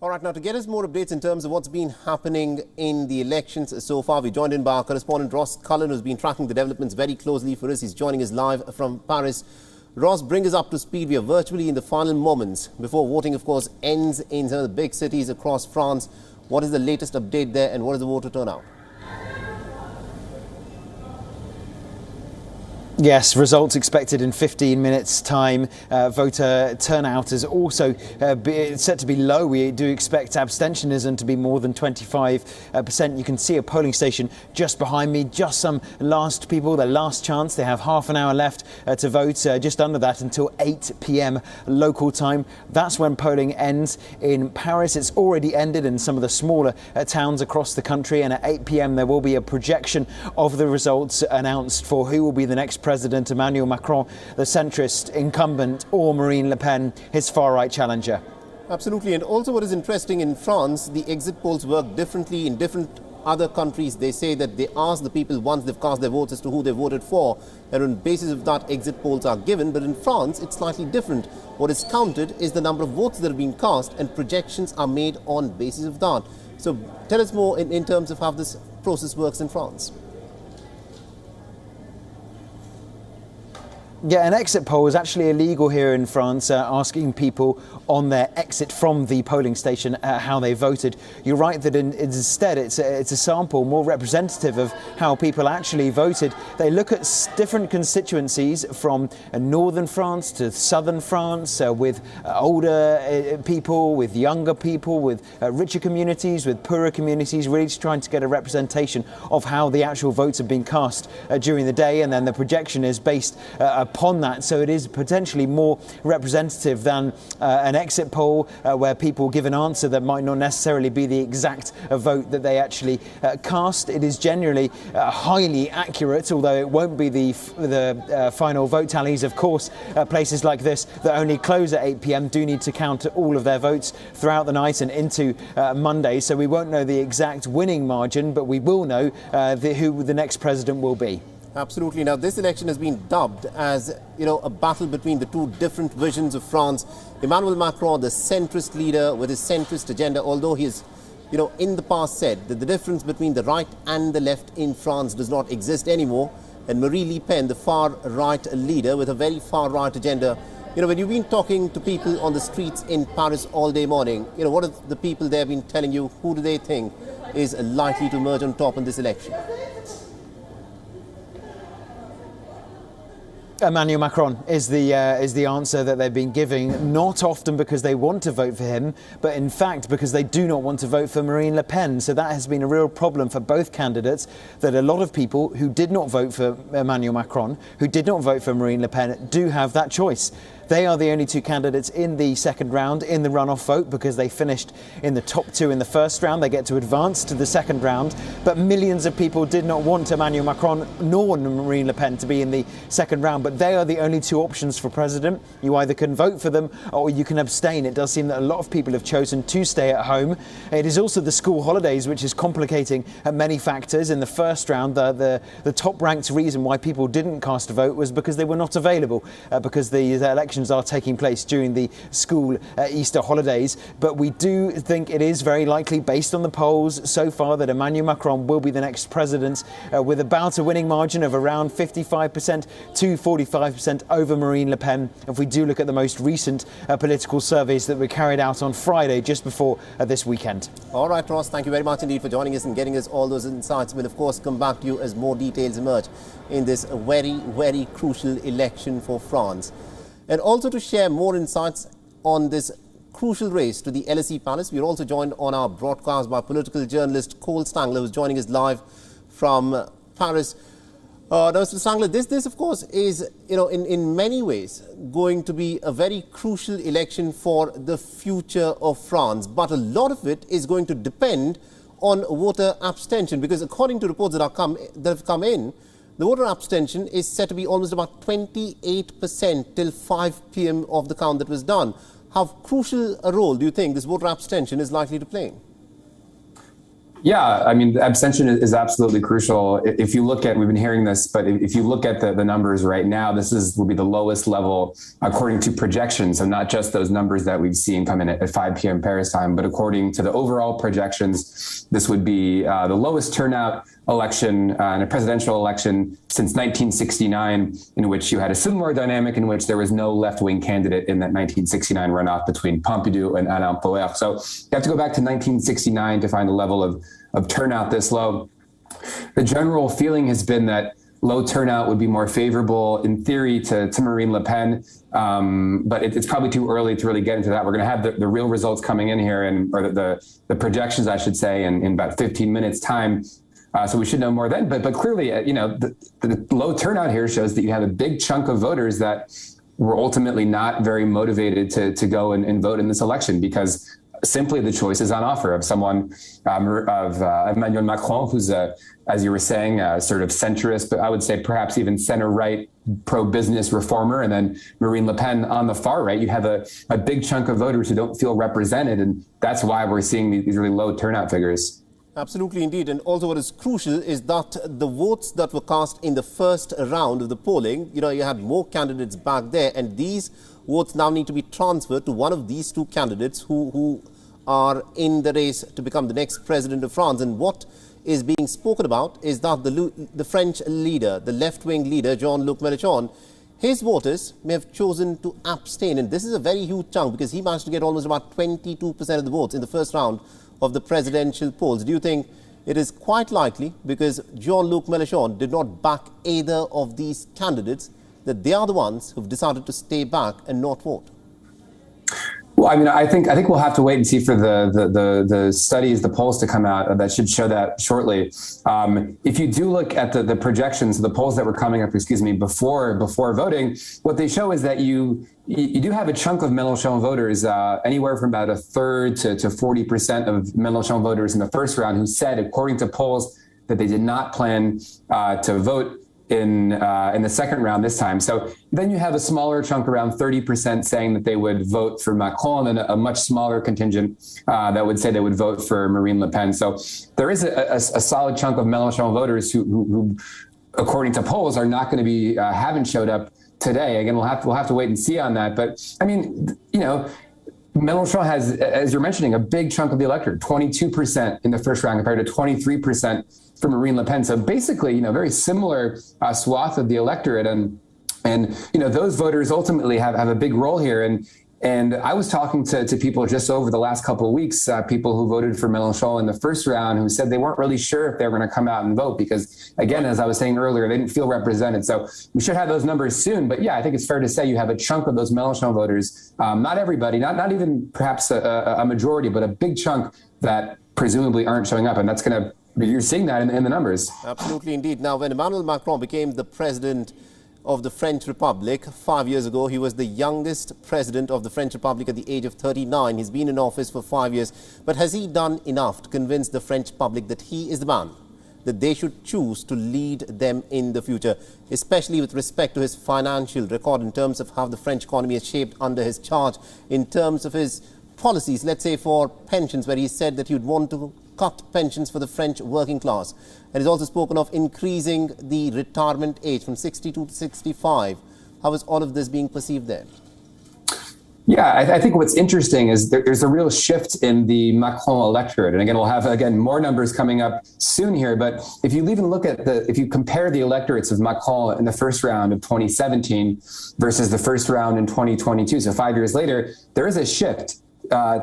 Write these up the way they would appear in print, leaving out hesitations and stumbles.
All right, now to get us more updates in terms of what's been happening in the elections so far, we're joined in by our correspondent Ross Cullen, who's been tracking the developments very closely for us. He's joining us live from Paris. Ross, bring us up to speed. We are virtually in the final moments before voting, of course, ends in some of the big cities across France. What is the latest update there and what is the voter turnout? Yes, results expected in 15 minutes' time. Voter turnout is also set to be low. We do expect abstentionism to be more than 25%. You can see a polling station just behind me, just some last people, their last chance. They have half an hour left to vote, just under that until 8 p.m. local time. That's when polling ends in Paris. It's already ended in some of the smaller towns across the country, and at 8 p.m. there will be a projection of the results announced for who will be the next President, Emmanuel Macron, the centrist incumbent, or Marine Le Pen, his far-right challenger. Absolutely. And also what is interesting in France, the exit polls work differently in different other countries. They say that they ask the people once they've cast their votes as to who they voted for, and on the basis of that exit polls are given. But in France, it's slightly different. What is counted is the number of votes that have been cast, and projections are made on basis of that. So tell us more in terms of how this process works in France. Yeah, an exit poll is actually illegal here in France, asking people on their exit from the polling station how they voted. You're right that instead it's a sample more representative of how people actually voted. They look at different constituencies from northern France to southern France, with older people, with younger people, with richer communities, with poorer communities, really trying to get a representation of how the actual votes have been cast during the day, and then the projection is based upon that, so it is potentially more representative than an exit poll where people give an answer that might not necessarily be the exact vote that they actually cast. It is generally highly accurate, although it won't be the final vote tallies. Of course, places like this that only close at 8 p.m. do need to count all of their votes throughout the night and into Monday, so we won't know the exact winning margin, but we will know who the next president will be. Absolutely. Now, this election has been dubbed as, a battle between the two different visions of France. Emmanuel Macron, the centrist leader with his centrist agenda, although he has, in the past said that the difference between the right and the left in France does not exist anymore. And Marine Le Pen, the far-right leader with a very far-right agenda. When you've been talking to people on the streets in Paris all day morning, what have the people there been telling you? Who do they think is likely to emerge on top in this election? Emmanuel Macron is the answer that they've been giving, not often because they want to vote for him, but in fact because they do not want to vote for Marine Le Pen. So that has been a real problem for both candidates, that a lot of people who did not vote for Emmanuel Macron, who did not vote for Marine Le Pen, do have that choice. They are the only two candidates in the second round in the runoff vote because they finished in the top two in the first round. They get to advance to the second round. But millions of people did not want Emmanuel Macron nor Marine Le Pen to be in the second round. But they are the only two options for president. You either can vote for them or you can abstain. It does seem that a lot of people have chosen to stay at home. It is also the school holidays, which is complicating many factors. In the first round, the top ranked reason why people didn't cast a vote was because they were not available, because the election are taking place during the school Easter holidays. But we do think it is very likely, based on the polls so far, that Emmanuel Macron will be the next president with about a winning margin of around 55% to 45% over Marine Le Pen, if we do look at the most recent political surveys that were carried out on Friday, just before this weekend. All right, Ross, thank you very much indeed for joining us and getting us all those insights. We'll, of course, come back to you as more details emerge in this very, very crucial election for France. And also to share more insights on this crucial race to the LSE Palace, we are also joined on our broadcast by political journalist Cole Stangler, who's joining us live from Paris. Now, Mr. Stangler, this of course is, in many ways going to be a very crucial election for the future of France. But a lot of it is going to depend on voter abstention, because according to reports that have come in, the voter abstention is set to be almost about 28% till 5 p.m. of the count that was done. How crucial a role do you think this voter abstention is likely to play? Yeah, I mean, abstention is absolutely crucial. If you look at, we've been hearing this, but if you look at the numbers right now, will be the lowest level according to projections. So not just those numbers that we've seen come in at 5 p.m. Paris time, but according to the overall projections, this would be the lowest turnout election in a presidential election since 1969, in which you had a similar dynamic in which there was no left-wing candidate in that 1969 runoff between Pompidou and Alain Poher. So you have to go back to 1969 to find a level of turnout this low. The general feeling has been that low turnout would be more favorable in theory to Marine Le Pen, but it's probably too early to really get into that. We're going to have the real results coming in here, or the projections, I should say, in about 15 minutes time. So we should know more then. But clearly, the low turnout here shows that you have a big chunk of voters that were ultimately not very motivated to go and vote in this election, because simply the choice is on offer of someone, of Emmanuel Macron, who's, as you were saying, sort of centrist, but I would say perhaps even center-right pro-business reformer, and then Marine Le Pen on the far right. You have a big chunk of voters who don't feel represented, and that's why we're seeing these really low turnout figures. Absolutely, indeed. And also what is crucial is that the votes that were cast in the first round of the polling, you had more candidates back there, and these votes now need to be transferred to one of these two candidates who are in the race to become the next president of France. And what is being spoken about is that the French leader, the left-wing leader, Jean-Luc Melenchon, his voters may have chosen to abstain. And this is a very huge chunk, because he managed to get almost about 22% of the votes in the first round of the presidential polls. Do you think it is quite likely, because Jean-Luc Melenchon did not back either of these candidates, that they are the ones who've decided to stay back and not vote? Well, I mean, I think we'll have to wait and see for the studies, the polls to come out that should show that shortly. If you do look at the projections, the polls that were coming up, before voting, what they show is that you do have a chunk of Melenchon voters, anywhere from about a third to 40% of Melenchon voters in the first round, who said, according to polls, that they did not plan to vote in the second round this time. So then you have a smaller chunk, around 30%, saying that they would vote for Macron, and a much smaller contingent that would say they would vote for Marine Le Pen. So there is a solid chunk of Mélenchon voters who, according to polls, are not going to be haven't showed up today. Again, we'll have to wait and see on that. But I mean, Mélenchon has, as you're mentioning, a big chunk of the electorate, 22% in the first round compared to 23% for Marine Le Pen. So basically, very similar swath of the electorate, and those voters ultimately have a big role here. And I was talking to people just over the last couple of weeks, people who voted for Mélenchon in the first round, who said they weren't really sure if they were going to come out and vote because, again, as I was saying earlier, they didn't feel represented. So we should have those numbers soon. But yeah, I think it's fair to say you have a chunk of those Mélenchon voters, not everybody, not even perhaps a majority, but a big chunk that presumably aren't showing up. And that's going to, you're seeing that in the numbers. Absolutely, indeed. Now, when Emmanuel Macron became the president of the French Republic 5 years ago, he was the youngest president of the French Republic at the age of 39. He's been in office for 5 years. But has he done enough to convince the French public that he is the man, that they should choose to lead them in the future, especially with respect to his financial record, in terms of how the French economy is shaped under his charge, in terms of his policies, let's say for pensions, where he said that he would want to cut pensions for the French working class. And he's also spoken of increasing the retirement age from 62 to 65. How is all of this being perceived there? Yeah, I think what's interesting is there's a real shift in the Macron electorate. And again, we'll have, more numbers coming up soon here. But if you even look at if you compare the electorates of Macron in the first round of 2017 versus the first round in 2022, so 5 years later, there is a shift.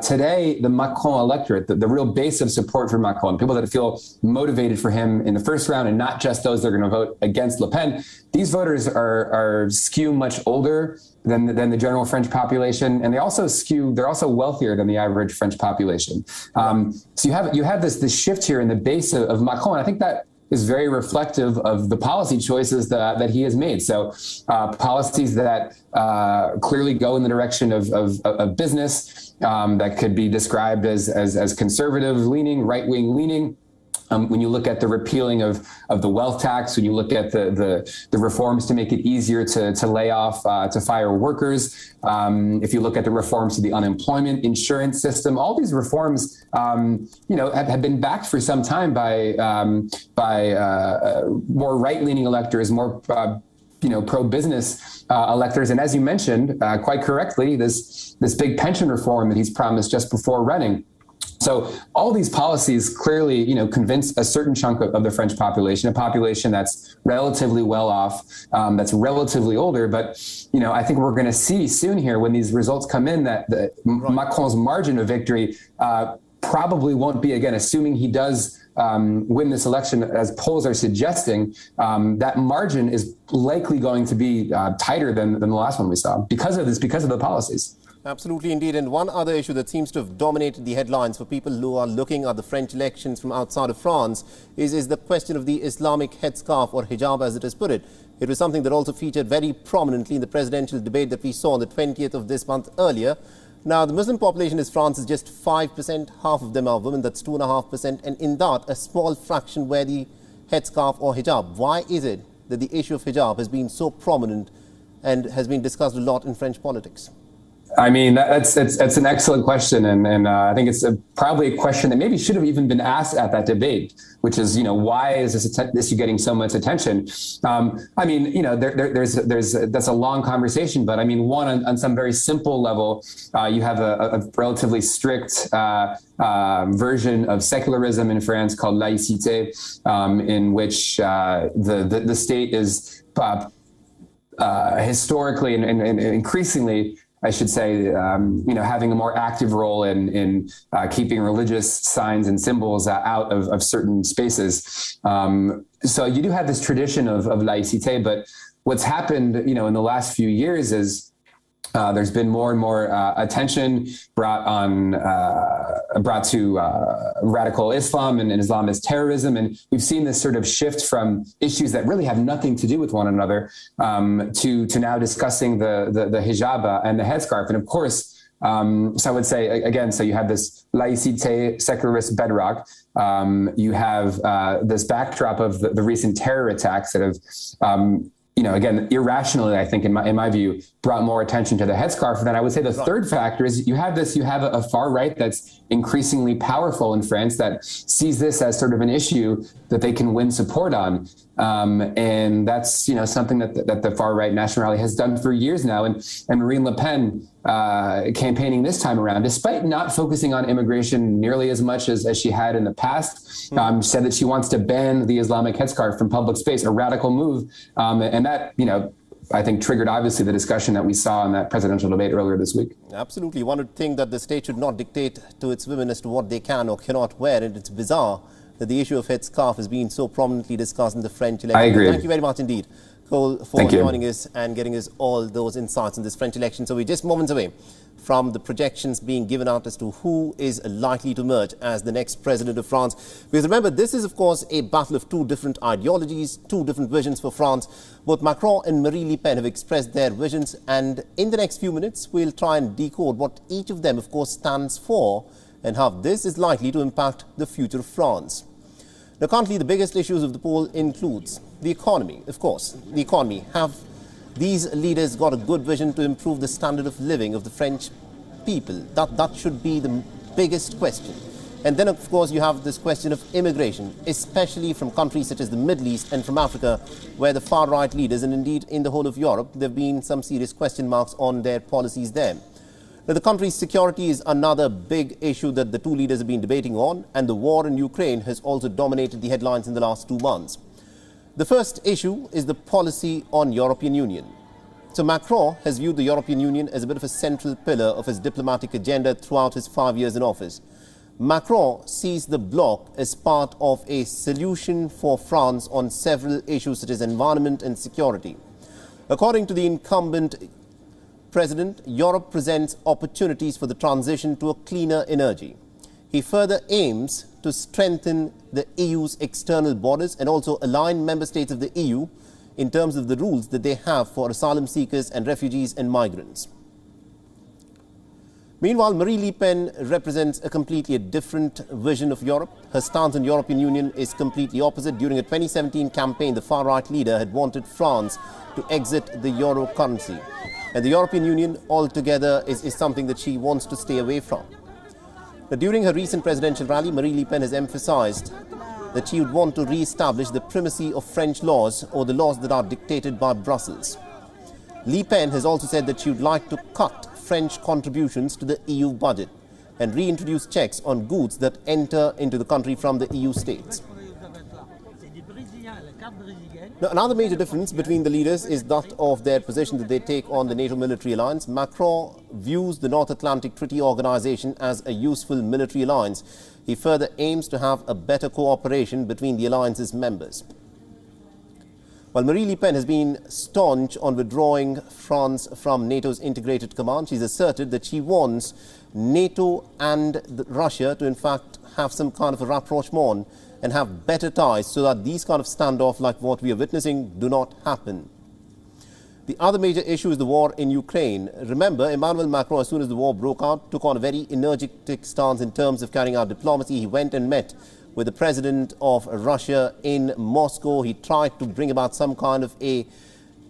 Today, the Macron electorate, the real base of support for Macron, people that feel motivated for him in the first round, and not just those that are going to vote against Le Pen, these voters are skew much older than the general French population, and they're also wealthier than the average French population. So you have this shift here in the base of Macron. And I think that is very reflective of the policy choices that he has made. So policies that clearly go in the direction of business, that could be described as conservative leaning, right-wing leaning, When you look at the repealing of the wealth tax, when you look at the reforms to make it easier to lay off, to fire workers, if you look at the reforms to the unemployment insurance system, all these reforms, have been backed for some time by more right-leaning electors, more pro-business electors, and as you mentioned quite correctly, this big pension reform that he's promised just before running. So all these policies clearly, convince a certain chunk of the French population, a population that's relatively well off, that's relatively older. But, I think we're going to see soon here when these results come in that Macron's margin of victory probably won't be, again, assuming he does win this election, as polls are suggesting, that margin is likely going to be tighter than the last one we saw because of the policies. Absolutely, indeed. And one other issue that seems to have dominated the headlines for people who are looking at the French elections from outside of France is the question of the Islamic headscarf, or hijab as it is put it. It was something that also featured very prominently in the presidential debate that we saw on the 20th of this month earlier. Now, the Muslim population in France is just 5%. Half of them are women. That's 2.5%. And in that, a small fraction wear the headscarf or hijab. Why is it that the issue of hijab has been so prominent and has been discussed a lot in French politics? I mean, that's an excellent question, and I think it's probably a question that maybe should have even been asked at that debate, which is, why is this issue getting so much attention? I mean, that's a long conversation, but I mean, on some very simple level, you have a relatively strict version of secularism in France called laïcité, in which the state is historically and increasingly, I should say, having a more active role in keeping religious signs and symbols out of certain spaces. So you do have this tradition of laïcité, but what's happened, in the last few years is there's been more and more attention brought to radical Islam and Islamist terrorism. And we've seen this sort of shift from issues that really have nothing to do with one another to now discussing the hijab and the headscarf. And of course, so I would say, again, so you have this laïcité secularist bedrock. You have this backdrop of the recent terror attacks that have again, irrationally, I think, in my view, brought more attention to the headscarf. And then I would say the third factor is you have a far right that's increasingly powerful in France that sees this as sort of an issue that they can win support on. And that's, something that the far right National Rally has done for years now. And Marine Le Pen campaigning this time around, despite not focusing on immigration nearly as much as she had in the past, said that she wants to ban the Islamic headscarf from public space, a radical move. And that, I think triggered obviously the discussion that we saw in that presidential debate earlier this week. Absolutely. One would think that the state should not dictate to its women as to what they can or cannot wear. And it's bizarre that the issue of headscarf has been so prominently discussed in the French election. I agree. Thank you very much indeed, Cole, for joining us and getting us all those insights in this French election. So we're just moments away from the projections being given out as to who is likely to emerge as the next president of France. Because remember, this is, of course, a battle of two different ideologies, two different visions for France. Both Macron and Marine Le Pen have expressed their visions, and in the next few minutes, we'll try and decode what each of them, of course, stands for and how this is likely to impact the future of France. Now, currently, the biggest issues of the poll includes the economy, of course. The economy. Have these leaders got a good vision to improve the standard of living of the French people? That should be the biggest question. And then, of course, you have this question of immigration, especially from countries such as the Middle East and from Africa, where the far-right leaders, and indeed in the whole of Europe, there have been some serious question marks on their policies there. Now, the country's security is another big issue that the two leaders have been debating on, and the war in Ukraine has also dominated the headlines in the last 2 months. The first issue is the policy on European Union. So Macron has viewed the European Union as a bit of a central pillar of his diplomatic agenda throughout his 5 years in office. Macron sees the bloc as part of a solution for France on several issues such as environment and security. According to the incumbent president, Europe presents opportunities for the transition to a cleaner energy. He further aims to strengthen the EU's external borders and also align member states of the EU in terms of the rules that they have for asylum seekers and refugees and migrants. Meanwhile, Marie Le Pen represents a completely different vision of Europe. Her stance on the European Union is completely opposite. During a 2017 campaign, the far-right leader had wanted France to exit the euro currency. And the European Union altogether is something that she wants to stay away from. But during her recent presidential rally, Marie Le Pen has emphasized that she would want to re-establish the primacy of French laws or the laws that are dictated by Brussels. Le Pen has also said that she would like to cut French contributions to the EU budget and reintroduce checks on goods that enter into the country from the EU states. Now, another major difference between the leaders is that of their position that they take on the NATO military alliance. Macron views the North Atlantic Treaty Organization as a useful military alliance. He further aims to have a better cooperation between the alliance's members. While Marie Le Pen has been staunch on withdrawing France from NATO's integrated command, she's asserted that she wants NATO and Russia to in fact have some kind of a rapprochement and have better ties so that these kind of standoff like what we are witnessing do not happen. The other major issue is the war in Ukraine. Remember, Emmanuel Macron, as soon as the war broke out, took on a very energetic stance in terms of carrying out diplomacy. He went and met with the president of Russia in Moscow. He tried to bring about some kind of a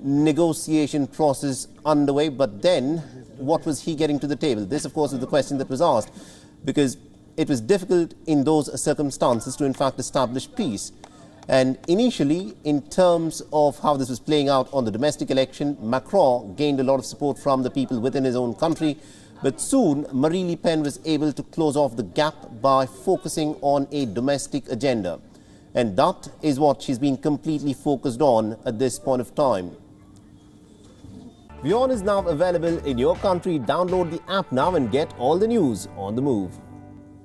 negotiation process underway. But then, what was he getting to the table? This, of course, is the question that was asked, because it was difficult in those circumstances to, in fact, establish peace. And initially, in terms of how this was playing out on the domestic election, Macron gained a lot of support from the people within his own country. But soon, Marie Le Pen was able to close off the gap by focusing on a domestic agenda. And that is what she's been completely focused on at this point of time. WION is now available in your country. Download the app now and get all the news on the move.